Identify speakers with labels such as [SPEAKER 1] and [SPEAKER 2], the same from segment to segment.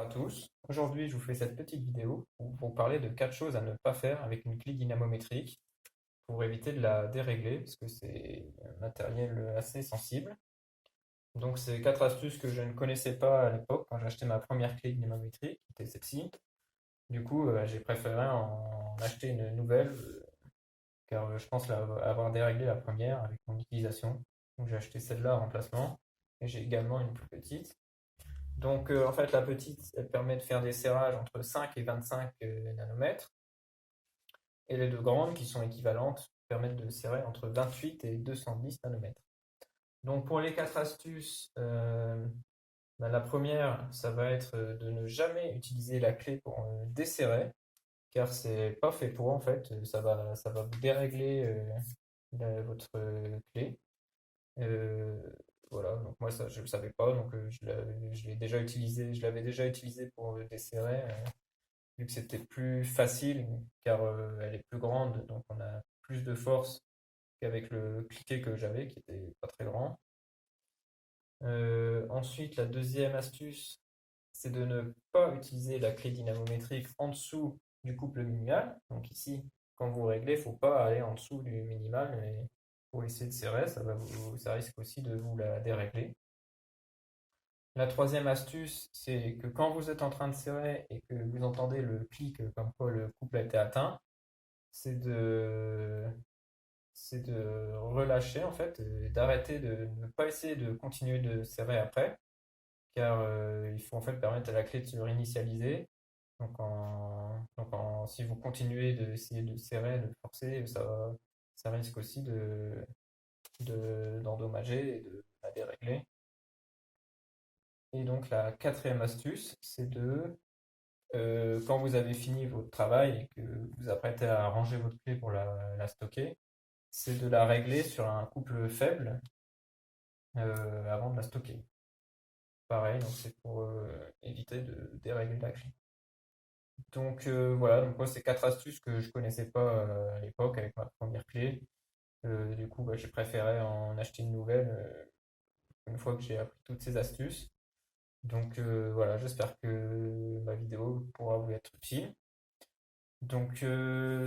[SPEAKER 1] À tous. Aujourd'hui, je vous fais cette petite vidéo pour vous parler de 4 choses à ne pas faire avec une clé dynamométrique pour éviter de la dérégler, parce que c'est un matériel assez sensible. Donc, c'est 4 astuces que je ne connaissais pas à l'époque quand j'ai acheté ma première clé dynamométrique, qui était celle-ci. Du coup, j'ai préféré en acheter une nouvelle, car je pense avoir déréglé la première avec mon utilisation. Donc, j'ai acheté celle-là en remplacement, et j'ai également une plus petite. Donc, en fait, la petite, elle permet de faire des serrages entre 5 et 25 nanomètres. Et les deux grandes, qui sont équivalentes, permettent de serrer entre 28 et 210 nanomètres. Donc, pour les 4 astuces, la première, ça va être de ne jamais utiliser la clé pour desserrer, car c'est pas fait pour, en fait. Ça va vous dérégler votre clé. Euh, voilà, donc moi ça je le savais pas, donc je l'avais déjà utilisé pour desserrer, vu que c'était plus facile, car elle est plus grande, donc on a plus de force qu'avec le cliquet que j'avais, qui était pas très grand. Ensuite, la deuxième astuce, c'est de ne pas utiliser la clé dynamométrique en dessous du couple minimal. Donc ici, quand vous réglez, il ne faut pas aller en dessous du minimal et pour essayer de serrer, ça risque aussi de vous la dérégler. La troisième astuce, c'est que quand vous êtes en train de serrer et que vous entendez le clic comme quoi le couple a été atteint, c'est de, c'est de relâcher en fait, d'arrêter de ne pas essayer de continuer de serrer après, car il faut en fait permettre à la clé de se réinitialiser. Si vous continuez d'essayer de serrer, de forcer, ça risque aussi d'endommager et de la dérégler. Et donc la quatrième astuce, c'est quand vous avez fini votre travail et que vous vous apprêtez à ranger votre clé pour la stocker, c'est de la régler sur un couple faible avant de la stocker. Pareil, donc c'est pour éviter de dérégler la clé. Donc voilà, donc moi c'est 4 astuces que je connaissais pas à l'époque avec ma première clé. Du coup, j'ai préféré en acheter une nouvelle une fois que j'ai appris toutes ces astuces. Donc voilà, j'espère que ma vidéo pourra vous être utile. Donc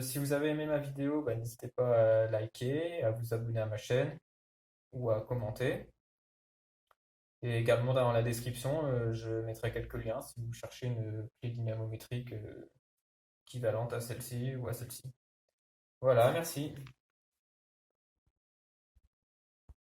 [SPEAKER 1] si vous avez aimé ma vidéo, n'hésitez pas à liker, à vous abonner à ma chaîne ou à commenter. Et également dans la description, je mettrai quelques liens si vous cherchez une clé dynamométrique équivalente à celle-ci ou à celle-ci. Voilà, merci.